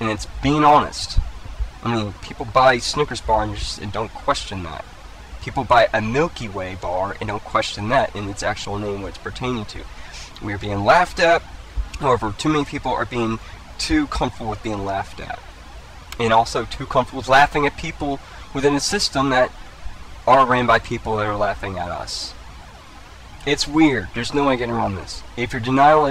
and it's being honest. I mean, people buy Snickers bar and don't question that. People buy a Milky Way bar and don't question that in its actual name, what it's pertaining to. We're being laughed at. However, too many people are being too comfortable with being laughed at. And also too comfortable with laughing at people within a system that are ran by people that are laughing at us. It's weird. There's no way getting around this. If denial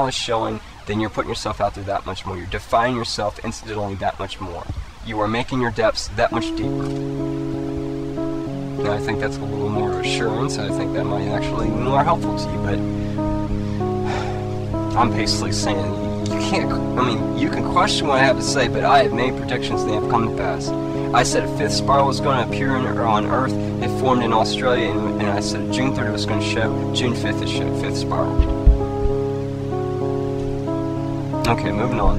is showing, then you're putting yourself out there that much more. You're defining yourself incidentally that much more. You are making your depths that much deeper. And I think that's a little more assurance. I think that might actually be more helpful to you. But I'm basically saying you can't. I mean, you can question what I have to say, but I have made predictions that have come to pass. I said a fifth spiral was going to appear on Earth. It formed in Australia, and I said June 3rd it was going to show. June 5th it showed fifth spiral. Okay, moving on.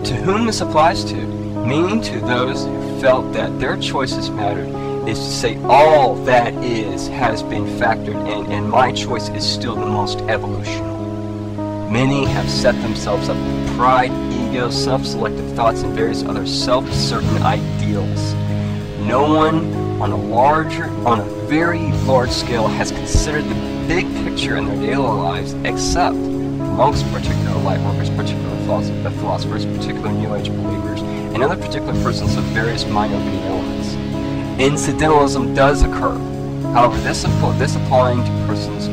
To whom this applies to, meaning to those who felt that their choices mattered, is to say all that is has been factored in, and my choice is still the most evolutional. Many have set themselves up with pride, ego, self-selective thoughts, and various other self-certain ideals. No one on a very large scale has considered the big picture in their daily lives, except monks, particular light workers, particular philosophers, particular New Age believers, and other particular persons of various mind-opening elements. Incidentalism does occur. However, this applying to persons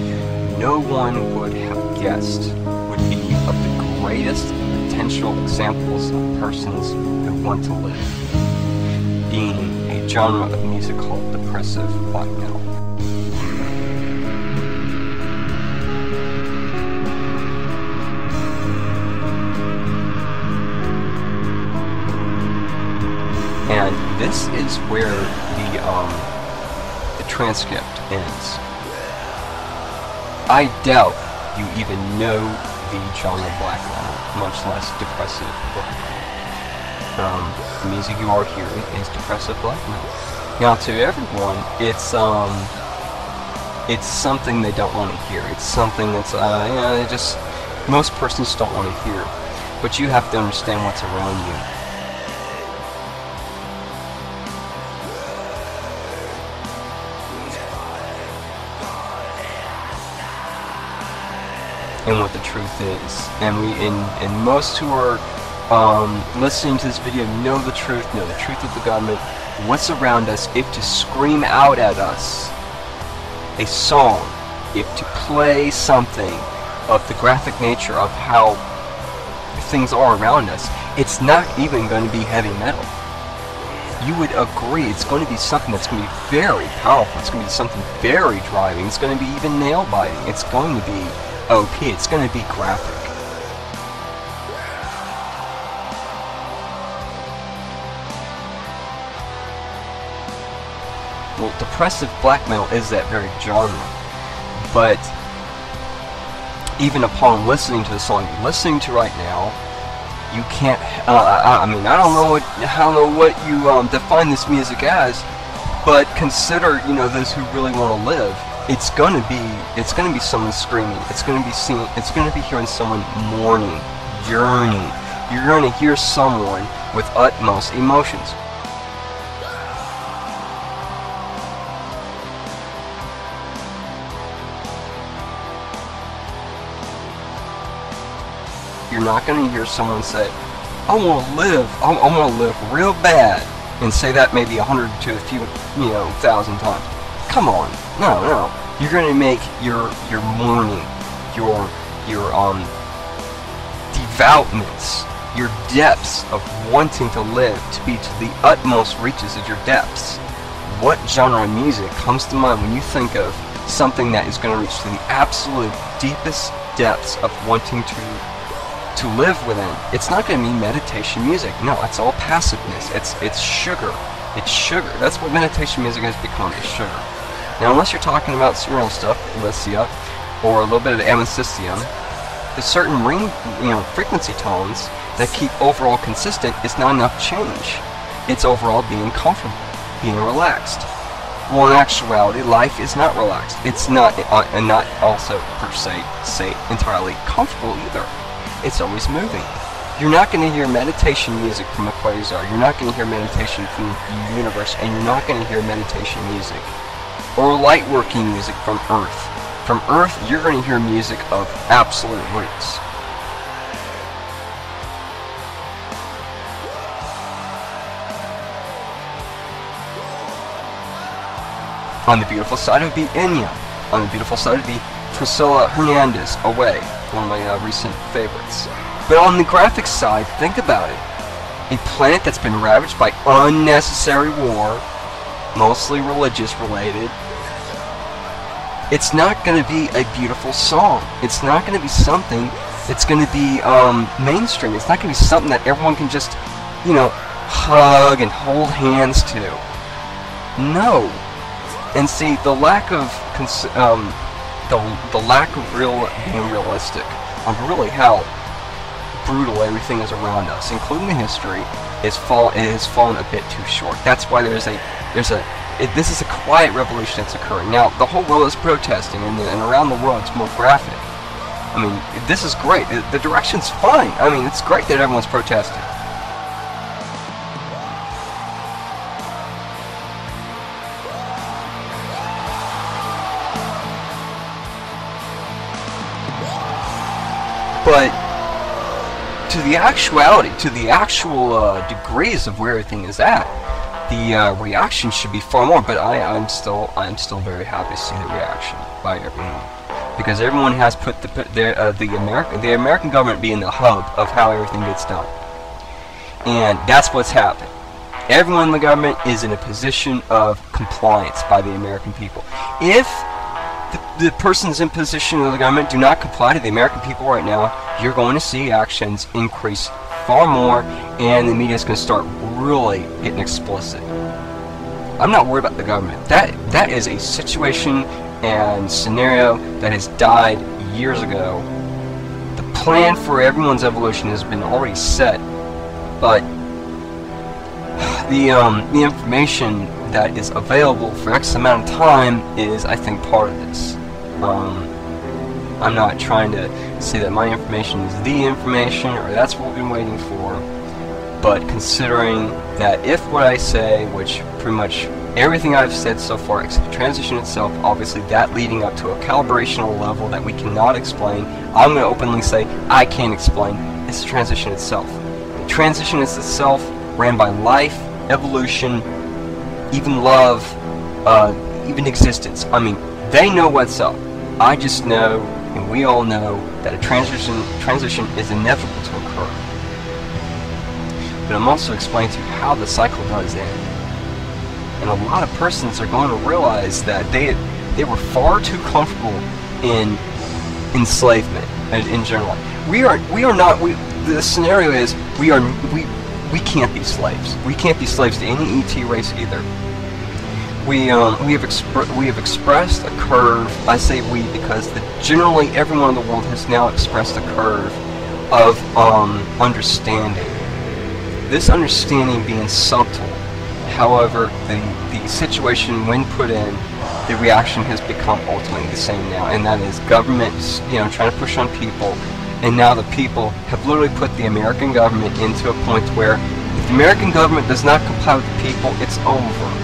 no one would have guessed would be of the greatest potential examples of persons who want to live, being a genre of music called depressive black metal. And this is where the transcript ends. I doubt you even know the genre black metal, much less depressive black metal. The music you are hearing is depressive black metal. Now, to everyone, it's something they don't want to hear. It's something that's most persons don't want to hear. But you have to understand what's around you. And what the truth is, and most who are listening to this video know the truth of the government, what's around us. If to scream out at us a song, if to play something of the graphic nature of how things are around us, it's not even going to be heavy metal. You would agree it's going to be something that's going to be very powerful. It's going to be something very driving. It's going to be even nail-biting. It's going to be OP. It's going to be graphic. Well, depressive black metal is that very genre, but even upon listening to the song you're listening to right now, you can't. I mean, I don't know what you define this music as, but consider, those who really want to live. It's gonna be someone screaming. It's gonna be hearing someone mourning, yearning. You're gonna hear someone with utmost emotions. You're not gonna hear someone say, "I want to live. I want to live real bad," and say that maybe 100 to a few, 1,000 times. Come on, no. You're going to make your mourning, your devoutness, your depths of wanting to live to be to the utmost reaches of your depths. What genre of music comes to mind when you think of something that is going to reach to the absolute deepest depths of wanting to live within? It's not going to be meditation music. No, it's all passiveness. It's sugar. It's sugar. That's what meditation music has become, is sugar. Now, unless you're talking about surreal stuff, Lycia, or a little bit of amethystine, the certain ring, frequency tones that keep overall consistent is not enough change. It's overall being comfortable, being relaxed. Well, in actuality, life is not relaxed. It's not, and not also per se, entirely comfortable either. it's always moving. You're not going to hear meditation music from a quasar. You're not going to hear meditation from the universe, and you're not going to hear meditation music or light working music from Earth. From Earth, you're going to hear music of absolute roots. On the beautiful side would be Enya. On the beautiful side would be Priscilla Hernandez, Away, one of my recent favorites. But on the graphics side, think about it. A planet that's been ravaged by unnecessary war, mostly religious related. It's not going to be a beautiful song. It's not going to be something that's going to be mainstream. It's not going to be something that everyone can just, you know, hug and hold hands to. No. And see, the lack of being realistic on really how brutal everything is around us, including the history, it has fallen a bit too short. That's why this is a quiet revolution that's occurring. Now, the whole world is protesting, and around the world it's more graphic. I mean, this is great. The direction's fine. I mean, it's great that everyone's protesting. But to the actuality, to the actual degrees of where everything is at, the reaction should be far more. But I'm still very happy to see the reaction by everyone, because everyone has put the American government being the hub of how everything gets done, and that's what's happened. Everyone in the government is in a position of compliance by the American people. If the persons in position of the government do not comply to the American people right now, you're going to see actions increase far more, and the media is going to start really getting explicit. I'm not worried about the government. That is a situation and scenario that has died years ago. The plan for everyone's evolution has been already set, but the information that is available for X amount of time is, I think, part of this. I'm not trying to say that my information is the information, or that's what we've been waiting for, but considering that if what I say, which pretty much everything I've said so far except the transition itself, obviously that leading up to a calibrational level that we cannot explain, I'm going to openly say I can't explain, it's the transition itself. The transition is itself ran by life, evolution, even love, even existence. I mean, they know what's up. I just know, and we all know, that a transition is inevitable to occur. But I'm also explaining to you how the cycle does end. And a lot of persons are going to realize that they were far too comfortable in enslavement in general. The scenario is we can't be slaves. We can't be slaves to any ET race either. We have expressed a curve. I say we because generally everyone in the world has now expressed a curve of understanding. This understanding being subtle. However, the situation when put in, the reaction has become ultimately the same now, and that is government, trying to push on people, and now the people have literally put the American government into a point where if the American government does not comply with the people, it's over.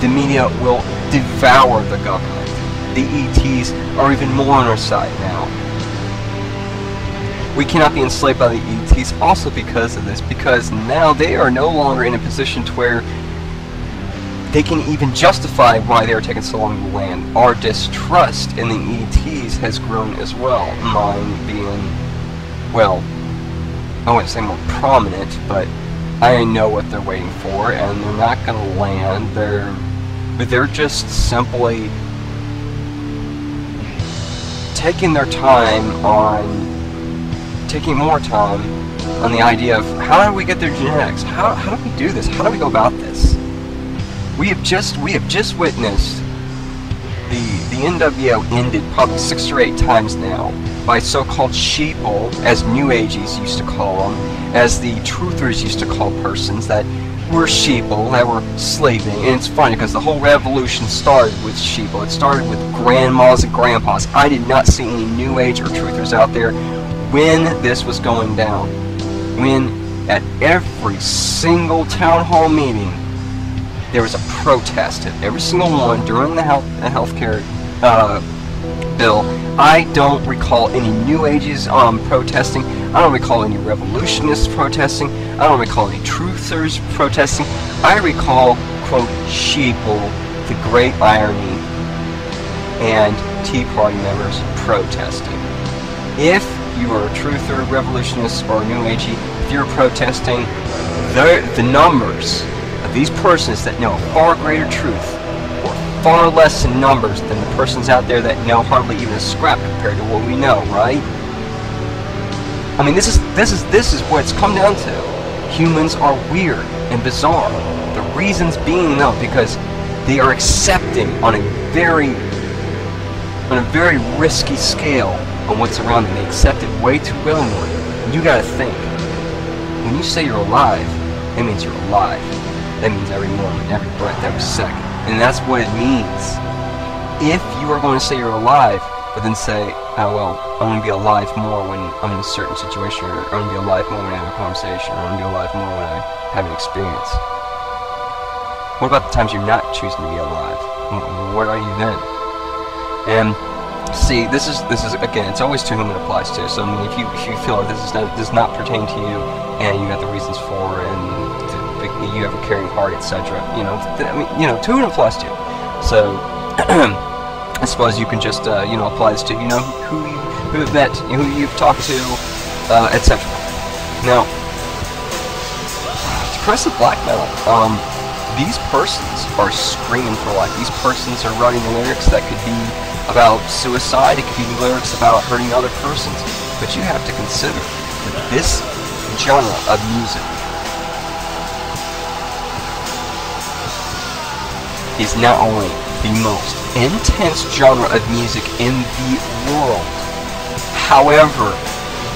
The media will devour the government. The ETs are even more on our side now. We cannot be enslaved by the ETs also because of this, because now they are no longer in a position to where they can even justify why they are taking so long to land. Our distrust in the ETs has grown as well, mine being well, I wouldn't say more prominent, but I know what they're waiting for, and they're not going to land. They're just simply taking more time on the idea of how do we get their genetics? How do we do this? How do we go about this? We have just witnessed the NWO ended probably 6 or 8 times now by so-called sheeple, as New Ageies used to call them, as the truthers used to call persons that were sheeple, that were slaving. And it's funny because the whole revolution started with sheeple. It started with grandmas and grandpas. I did not see any New Age or truthers out there when this was going down. When at every single town hall meeting there was a protest at every single one during the healthcare bill. I don't recall any New Ages protesting. I don't recall any revolutionists protesting. I don't recall any truthers protesting. I recall, quote, sheeple, the great irony, and Tea Party members protesting. If you are a truther, revolutionist, or New Agey, if you're protesting, the numbers of these persons that know a far greater truth, or far less in numbers than the persons out there that know hardly even a scrap compared to what we know, right? I mean, this is what it's come down to. Humans are weird and bizarre. The reasons being, though, because they are accepting on a very risky scale on what's around them. They accept it way too willingly. And you gotta think, when you say you're alive, it means you're alive. That means every moment, every breath, every second. And that's what it means. If you are going to say you're alive, but then say, oh well, I'm going to be alive more when I'm in a certain situation, or I'm going to be alive more when I have a conversation, or I'm going to be alive more when I have an experience. What about the times you're not choosing to be alive? What are you then? And see, this is again, it's always to whom it applies to. So I mean, if you feel like this does not pertain to you, and you got the reasons for, and you have a caring heart, etc. You know, to whom it applies to. So I suppose you can just apply this to who you've met, who you've talked to, etc. Now, depressive black metal. These persons are screaming for life. These persons are writing lyrics that could be about suicide. It could be lyrics about hurting other persons. But you have to consider that this genre of music is not only the most intense genre of music in the world. However,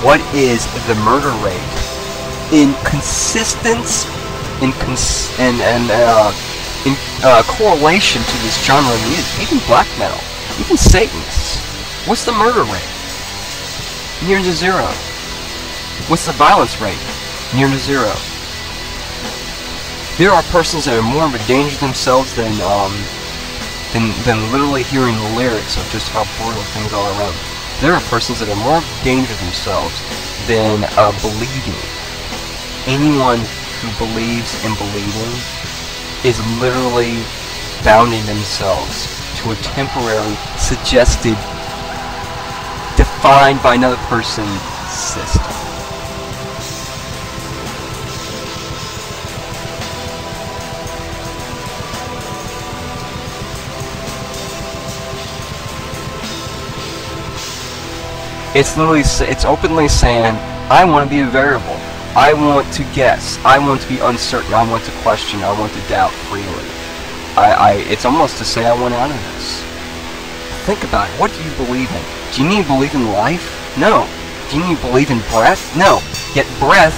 what is the murder rate in correlation to this genre of music? Even black metal, even Satanists. What's the murder rate? Near to zero. What's the violence rate? Near to zero. There are persons that are more of a danger to themselves than literally hearing the lyrics of just how brutal things are around. There are persons that are more of a danger to themselves than believing. Anyone who believes in believing is literally bounding themselves to a temporary, suggested, defined by another person system. It's literally, it's openly saying, I want to be a variable. I want to guess. I want to be uncertain. I want to question. I want to doubt freely. It's almost to say I want out of this. Think about it. What do you believe in? Do you need to believe in life? No. Do you need to believe in breath? No. Yet breath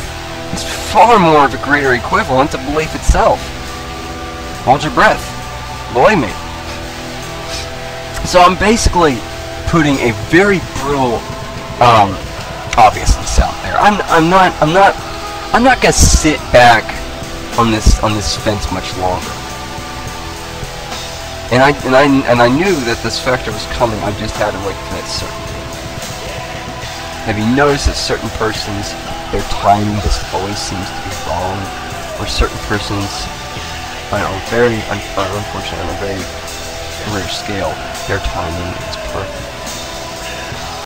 is far more of a greater equivalent to belief itself. Hold your breath. Believe me. So I'm basically putting a very brutal obviousness out there. I'm not gonna sit back on this fence much longer. And I knew that this factor was coming. I just had to wait for that certainty. Have you noticed that certain persons, their timing just always seems to be wrong, or certain persons, on a very unfortunately, on a very rare scale, their timing is perfect.